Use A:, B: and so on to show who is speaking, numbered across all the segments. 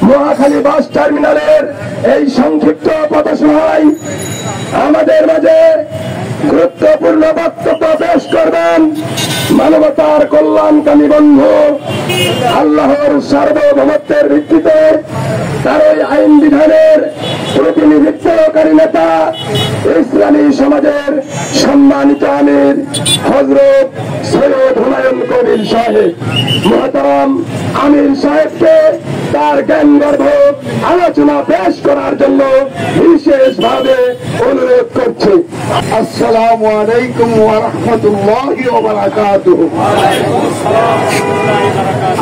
A: মহাখালী বাস টার্মিনালের এই সংক্ষিপ্ত পথসভায় আমাদের মাঝে গুরুত্বপূর্ণ বক্তব্য পেশ করবেন মানবতার কল্যাণকামী বন্ধু, আল্লাহর সার্বভৌমত্বের ভিত্তিতে তার ওই আইন বিধানের প্রতিনিধিত্বকারী নেতা, ইসলামী সমাজের সম্মানিত আমির হযরত সৈয়দ হুমায়ুন কবির সাহেব। মুহতারাম আমির সাহেবকে তার জ্ঞানগর্ভ আলোচনা পেশ করার জন্য বিশেষভাবে অনুরোধ করছি।
B: আসসালামু আলাইকুম ওয়া রাহমাতুল্লাহি ওয়া বারাকাতুহু।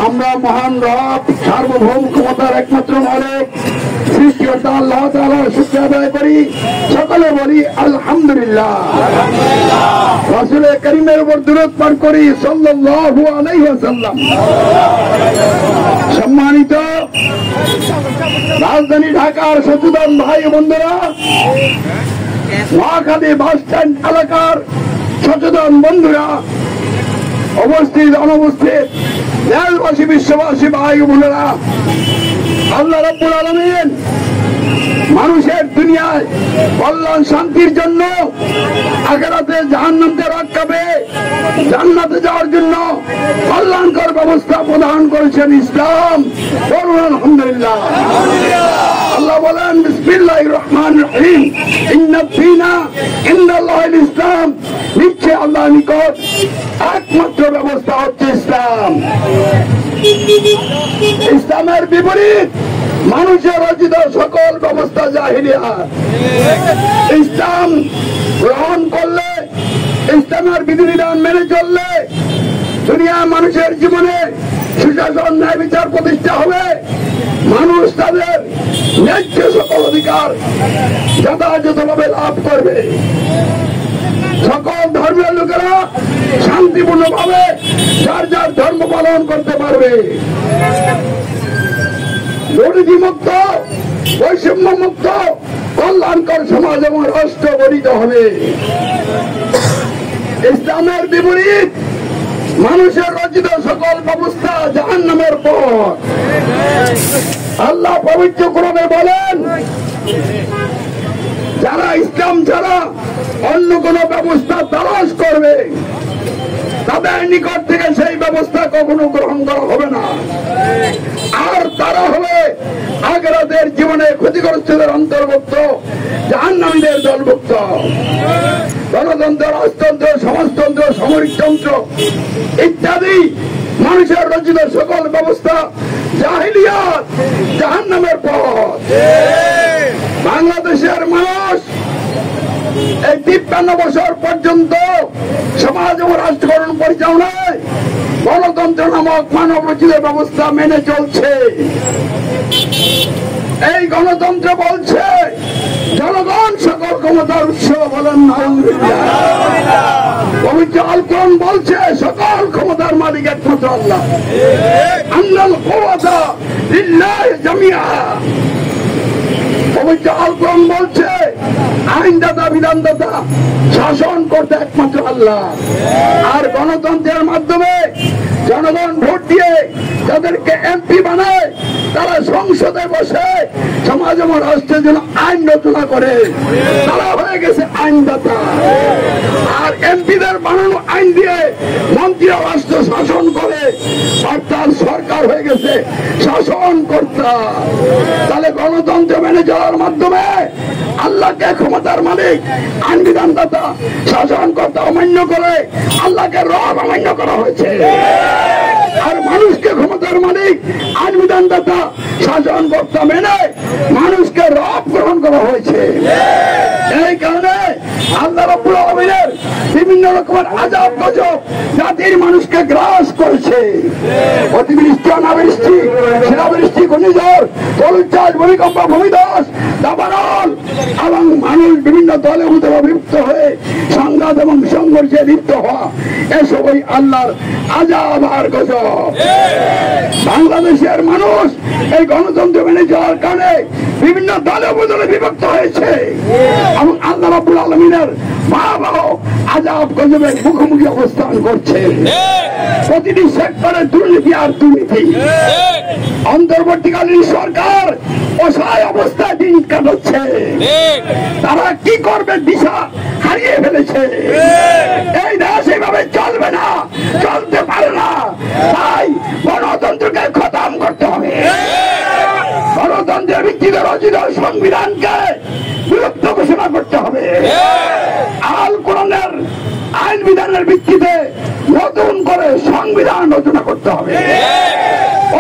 B: আমরা মহান রব সার্বভৌম ক্ষমতার একমাত্র মালিক সৃষ্টিকর্তা আল্লাহ তাআলার শুকরিয়া আদায় করি, সকলে বলি আলহামদুলিল্লাহ। রাসূল কারীমের উপর দুরূদ পাঠ করি সাল্লাল্লাহু আলাইহি ওয়াসাল্লাম। সম্মানিত রাজধানী ঢাকার সচেতন ভাই বন্ধুরা, মহাখালী বাস স্ট্যান্ড এলাকার সচেতন বন্ধুরা, অবস্থিত অনুপস্থিত দেশবাসী বিশ্ববাসী ভাই বোনেরা, আল্লাহ রাব্বুল আলামিন মানুষের দুনিয়ায় কল্যাণ শান্তির জন্য, আখিরাতে জাহান্নাম থেকে রক্ষা পেয়ে জান্নাতে যাওয়ার জন্য কল্যাণকর ব্যবস্থা প্রদান করেছেন ইসলাম। বলুন আলহামদুলিল্লাহ। আল্লাহ বলেন বিসমিল্লাহির রহমানির রহিম, ইন্নাদ দীনা ইনদাল্লাহিল ইসলাম, নিশ্চয় আল্লাহর নিকট একমাত্র ব্যবস্থা হচ্ছে ইসলাম। ইসলামের বিপরীত মানুষের রচিত সকল ব্যবস্থা জাহিলিয়া। ইসলাম গ্রহণ করলে, ইসলামের বিধিবিধান মেনে চললে দুনিয়া মানুষের জীবনে সুশাসন, ন্যায় বিচার প্রতিষ্ঠা হবে। মানুষ তাদের ন্যায্য সকল অধিকার যথাযথভাবে লাভ করবে। সকল ধর্মের লোকেরা শান্তিপূর্ণভাবে যার যার ধর্ম পালন করতে পারবে। দুর্নীতি মুক্ত, বৈষম্য মুক্ত, কল্যাণকর সমাজ এবং রাষ্ট্র গঠিত হবে। ইসলামের বিপরীত মানুষের রচিত সকল ব্যবস্থা জাহান্নামের পথ। আল্লাহ পবিত্র কোরআনে বলেন, যারা ইসলাম ছাড়া অন্য কোন ব্যবস্থা তালাশ করবে তাদের নিকট থেকে সেই ব্যবস্থা কখনো গ্রহণ করা হবে না, আর তারা হবে আখিরাতের জীবনে ক্ষতিগ্রস্তদের অন্তর্ভুক্ত, জাহান্নামীদের দলভুক্ত। গণতন্ত্র, রাজতন্ত্র, সমাজতন্ত্র, সামরিকতন্ত্র ইত্যাদি মানুষের রচিত সকল ব্যবস্থা জাহিলিয়াত, জাহান্নামের পথ। বাংলাদেশের মানুষ এই 53 বছর পর্যন্ত সমাজ ও রাষ্ট্রকরণ পরিচালনায় গণতন্ত্র নামক মানব রচিত ব্যবস্থা মেনে চলছে। এই গণতন্ত্র বলছে জনগণ সকল ক্ষমতার উৎস। বলেন আলহামদুলিল্লাহ। পবিত্র আল কোরআন বলছে সকল ক্ষমতার মালিক একমাত্র আল্লাহ। আন্নাল কুওয়াতা লিল্লাহি জামিআ। পবিত্র আল কোরআন বলছে আইনদাতা, বিধানদাতা, শাসন করতে একমাত্র আল্লাহ। আর গণতন্ত্রের মাধ্যমে জনগণ ভোট দিয়ে যাদেরকে এমপি বানায়, তারা সংসদে বসে সমাজ এবং রাষ্ট্রের জন্য আইন রচনা করে, তারা হয়ে গেছে আইনদাতা। আর এমপিদের বানানো আইন দিয়ে মন্ত্রীরা রাষ্ট্র শাসন করে, অর্থাৎ সরকার হয়ে গেছে শাসনকর্তা। তাহলে গণতন্ত্র মেনে চলার মাধ্যমে আল্লাহকে ক্ষমতার মালিক, আইন বিধানদাতা, শাসনকর্তা অমান্য করে আল্লাহকে রব অমান্য করা হয়েছে। আর মানুষকে ক্ষমতার মালিক, আইন বিধানদাতা, শাসনকর্তা মেনে মানুষকে রব গ্রহণ করা হয়েছে। এই কারণে আল্লাহ রাব্বুল আলামিনের বিভিন্ন রকমের আযাব গজব জাতির মানুষকে গ্রাস করেছে। অতিবৃষ্টি, অনাবৃষ্টি, শিলাবৃষ্টি, ঘূর্ণিঝড়, জলোচ্ছ্বাস, ভূমিকম্প, ভূমিধস, দাবানল এবং মানুষ বিভিন্ন দলে বিভক্ত হয়ে সংঘাত এবং সংঘর্ষে লিপ্ত হওয়া, এসবই আল্লাহর আযাব আর গজব। বাংলাদেশের মানুষ এই গণতন্ত্র মেনে চলার কারণে বিভিন্ন দলে বদলে বিভক্ত হয়েছে এবং আল্লাহ রাব্বুল আলামিনের ভয়াবহ আযাব গজবের মুখোমুখি অবস্থান করছে। প্রতিটি সেক্টরে দুর্নীতি আর দুর্নীতি। অন্তর্বর্তীকালীন সরকার অসহায় অবস্থায় দিন কাটাচ্ছে। তারা কি করবে দিশা হারিয়ে ফেলেছে। এই দেশ এইভাবে চলবে না, চলতে পারে না। তাই গণতন্ত্রকে খতম করতে হবে। গণতন্ত্রের ভিত্তিতে রচিত সংবিধানকে বিলুপ্ত ঘোষণা করতে হবে। আল কোরআনের আইন বিধানের ভিত্তিতে নতুন করে সংবিধান রচনা করতে হবে।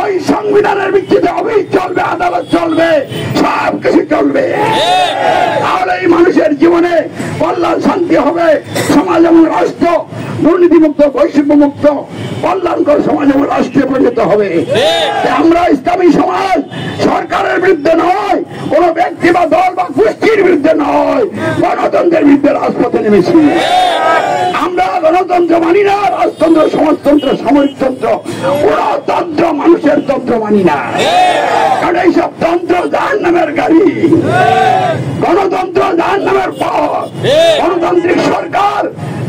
B: ওই সংবিধানের ভিত্তিতে অফিস চলবে, আদালত চলবে, সব কিছু চলবে। তাহলে এই মানুষের জীবনে কল্যাণ শান্তি হবে। সমাজ এবং রাষ্ট্র দুর্নীতিমুক্ত, বৈষম্য মুক্ত, কল্যাণকর সমাজ এবং রাষ্ট্রে পরিণত হবে। আমরা ইসলামী সমাজ সরকারের বিরুদ্ধে নয়, কোন ব্যক্তি বা দল বা গোষ্ঠীর বিরুদ্ধে নয়, গণতন্ত্রের বিরুদ্ধে রাজপথে নেমেছি। আমরা গণতন্ত্র মানি না, রাজতন্ত্র, সমাজতন্ত্র, সামরিকতন্ত্র, পুরতন্ত্র, মানুষের তন্ত্র মানি না। কারণ এইসব তন্ত্র জাহান্নামের গাড়ি, গণতন্ত্র জাহান্নামের পথ, গণতান্ত্রিক সরকার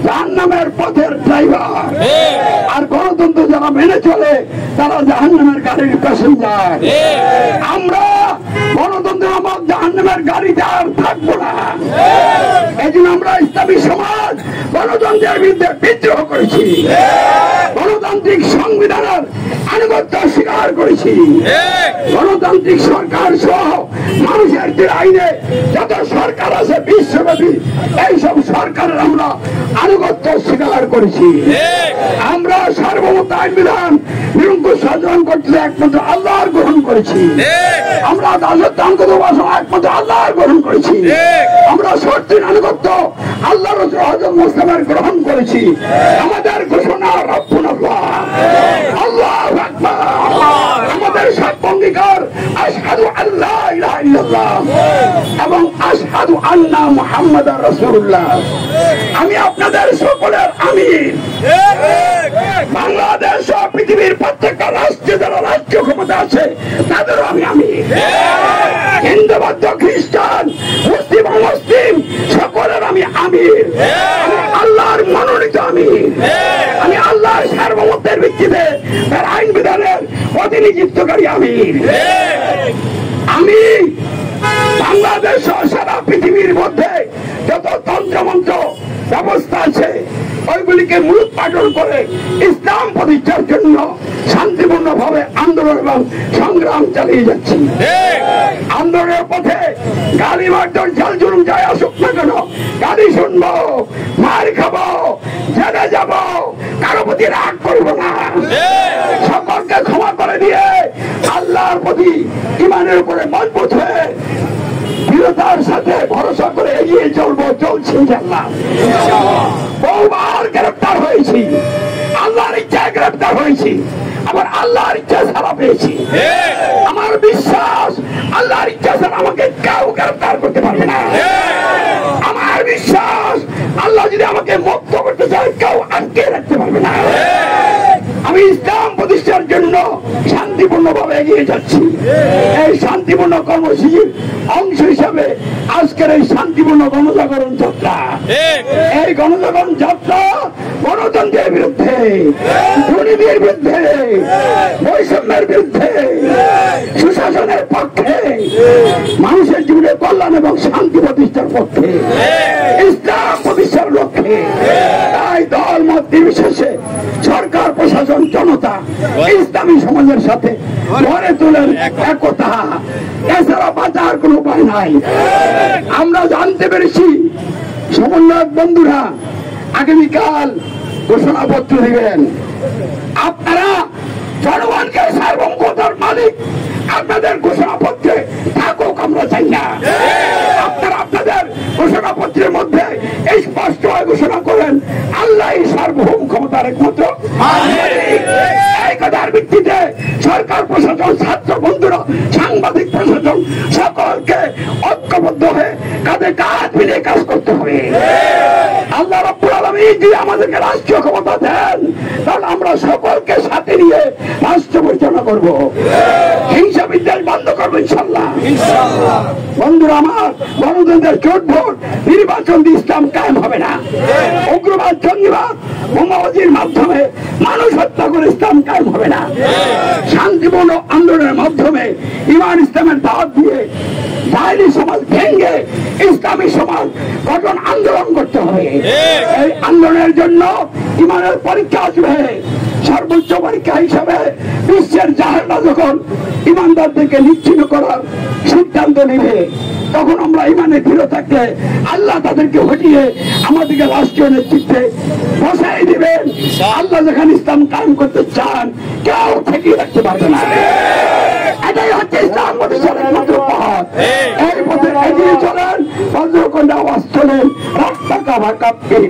B: জাহান্নামের পথের ড্রাইভার। আর গণতন্ত্র যারা মেনে চলে তারা জাহান্নামের গাড়ির প্যাসেঞ্জার। আমরা গণতন্ত্র আমার জাহান্নামের গাড়িতে আর থাকবো না। এই জন্য আমরা ইসলামী সমাজ গণতন্ত্রের বিরুদ্ধে বিদ্রোহ করেছি, গণতান্ত্রিক সংবিধানের আনুগত্য স্বীকার করেছি। গণতান্ত্রিক সরকার সহ মানুষের যে আইনে যত সরকার আছে বিশ্বব্যাপী, এইসব সরকারের আমরা আনুগত্য স্বীকার করেছি। আমরা সার্বভৌমত্ব আইন বিধান নিরঙ্কুশ শাসন করতে একমাত্র আল্লাহর গ্রহণ করেছি। আমরা দাসত্বাঙ্গত ভাষা একমাত্র আল্লাহর গ্রহণ করেছি। আমরা শর্তির আনুগত্য আল্লাহ রাসূল হযরত মুহাম্মদের গ্রহণ করেছি। আমাদের ঘোষণা রব্বুনাল্লাহ, আল্লাহু আকবার। আমাদের সাক্ষ্য অঙ্গীকার আশহাদু আল্লা ইলাহা ইল্লাল্লাহ এবং আশহাদু আন্না মুহাম্মাদার রাসূলুল্লাহ। আমি আপনাদের সকলের আমির। বাংলাদেশ সহ পৃথিবীর প্রত্যেকটা রাষ্ট্রে যারা রাষ্ট্র ক্ষমতা আছে তাদেরও আমি আমির। হিন্দু, বৌদ্ধ, খ্রিস্টান, মুসলিম, অমুসলিম সকলের আমি আমির। আমি আল্লাহর মনোনীত আমির। আমি আল্লাহর সার্বভৌমত্বের ভিত্তিতে তার আইন বিধানের প্রতিনিধিত্বকারী আমির। আমি বাংলাদেশ সহ সারা পৃথিবীর মধ্যে যত তন্ত্রমন্ত্র ব্যবস্থা আছে ওইগুলিকে মূলোৎপাটন করে ইসলাম প্রতিষ্ঠার জন্য শান্তিপূর্ণ ভাবে আন্দোলন এবং সংগ্রাম চালিয়ে যাচ্ছি। আন্দোলনের পথে গালি মারধর, জাল জুলুম যাই আসুক না কেন, গালি শুনবো, মার খাবো, জেলে যাবো, কারো প্রতি রাগ করবো না। সকলকে ক্ষমা করে দিয়ে আল্লাহর প্রতি ইমানের উপরে মজবুত হয়ে দৃঢ়তার সাথে ভরসা করে এগিয়ে চলবো, চলছি ইনশাআল্লাহ। বহুবার গ্রেফতার হয়েছি, আল্লাহর ইচ্ছায় গ্রেফতার হয়েছি, আবার আল্লাহর ইচ্ছা ছাড়া পেয়েছি। আমার বিশ্বাস আল্লাহর ইচ্ছা ছাড়া আমাকে কেউ গ্রেফতার করতে পারবে না। আমার বিশ্বাস আল্লাহ যদি আমাকে মুক্ত করতে চায় কেউ আটকে রাখতে পারবে না। আমি ইসলাম প্রতিষ্ঠার জন্য শান্তিপূর্ণ ভাবে এগিয়ে যাচ্ছি। এই শান্তিপূর্ণ কর্মসূচির অংশ হিসাবে আজকের এই শান্তিপূর্ণ গণজাগরণ যাত্রা, এই গণজাগরণ যাত্রা গণতন্ত্রের বিরুদ্ধে, দুর্নীতির বিরুদ্ধে, বৈষম্যের বিরুদ্ধে, সুশাসনের পক্ষে, মানুষের জীবনের কল্যাণ এবং শান্তি প্রতিষ্ঠার পক্ষে, ইসলাম প্রতিষ্ঠার লক্ষ্যে। তাই দল মত নির্বিশেষে সরকার, প্রশাসন, জনতা ইসলামী সমাজের সাথে গড়ে তোলেন একতা। এছাড়া বাঁচার কোন উপায় নাই। আমরা জানতে পেরেছি সমন্বয়ক বন্ধুরা আগামীকাল ঘোষণাপত্র দিবেন। আপনারা জনগণকে সার্বভৌমতার মালিক, আপনাদের ঘোষণাপত্রে থাকুক আমরা চাই না। আপনারা আপনাদের ঘোষণাপত্রের মধ্যে স্পষ্ট ঘোষণা করেন আল্লাহ সার্বভৌম ক্ষমতার একমাত্র মালিক। এই কথার ভিত্তিতে সরকার, প্রশাসন, ছাত্র বন্ধুরা, সাংবাদিক, প্রশাসন সকলকে ঐক্যবদ্ধ হয়ে কাঁধে কাঁধ মিলিয়ে কাজ করতে হবে। আল্লাহ রাব্বুল আলামিন উনি যদি আমাদেরকে রাষ্ট্রীয় ক্ষমতা দেন তাহলে আমরা সকলকে সাথে নিয়ে রাষ্ট্র পরিচালনা করবো, হিংসা বিদ্বেষ বন্ধ করবো ইনশাল্লাহ। বন্ধুরা আমার, গণতন্ত্রের জোট ভোট নির্বাচন দিয়ে ইসলাম কায়েম হবে না। উগ্রবাদ, জঙ্গিবাদ, বোমাবাজির মাধ্যমে মানুষ হত্যা করে ইসলাম কায়েম হবে না। শান্তিপূর্ণ আন্দোলনের মাধ্যমে ইমান ইসলামের দাওয়াত দিয়ে জাহেলি সমাজ ভেঙে ইসলামী সমাজ গঠন আন্দোলন করতে হবে। এই আন্দোলনের জন্য ইমানের পরীক্ষা আসবে। সর্বোচ্চ পরীক্ষা হিসাবে বিশ্বের জাহেলরা যখন ইমানদারদেরকে নিশ্চিহ্ন করার সিদ্ধান্ত নেবে, তখন আমরা ইমানে দৃঢ় থাকলে আল্লাহ তাদেরকে হটিয়ে আমাদেরকে রাষ্ট্রীয় নেতৃত্বে বসাই দিবেন। আল্লাহ যেখানে ইসলাম কায়েম করতে চান, কেউ ঠেকিয়ে রাখতে পারবে না। এটাই হচ্ছে ইসলাম প্রতিষ্ঠানের মাত্র পথ। এই পথে এগিয়ে চলেন, বজ্রকণ্ঠে আওয়াজ তোলেন, রাস্তা কাঁপে।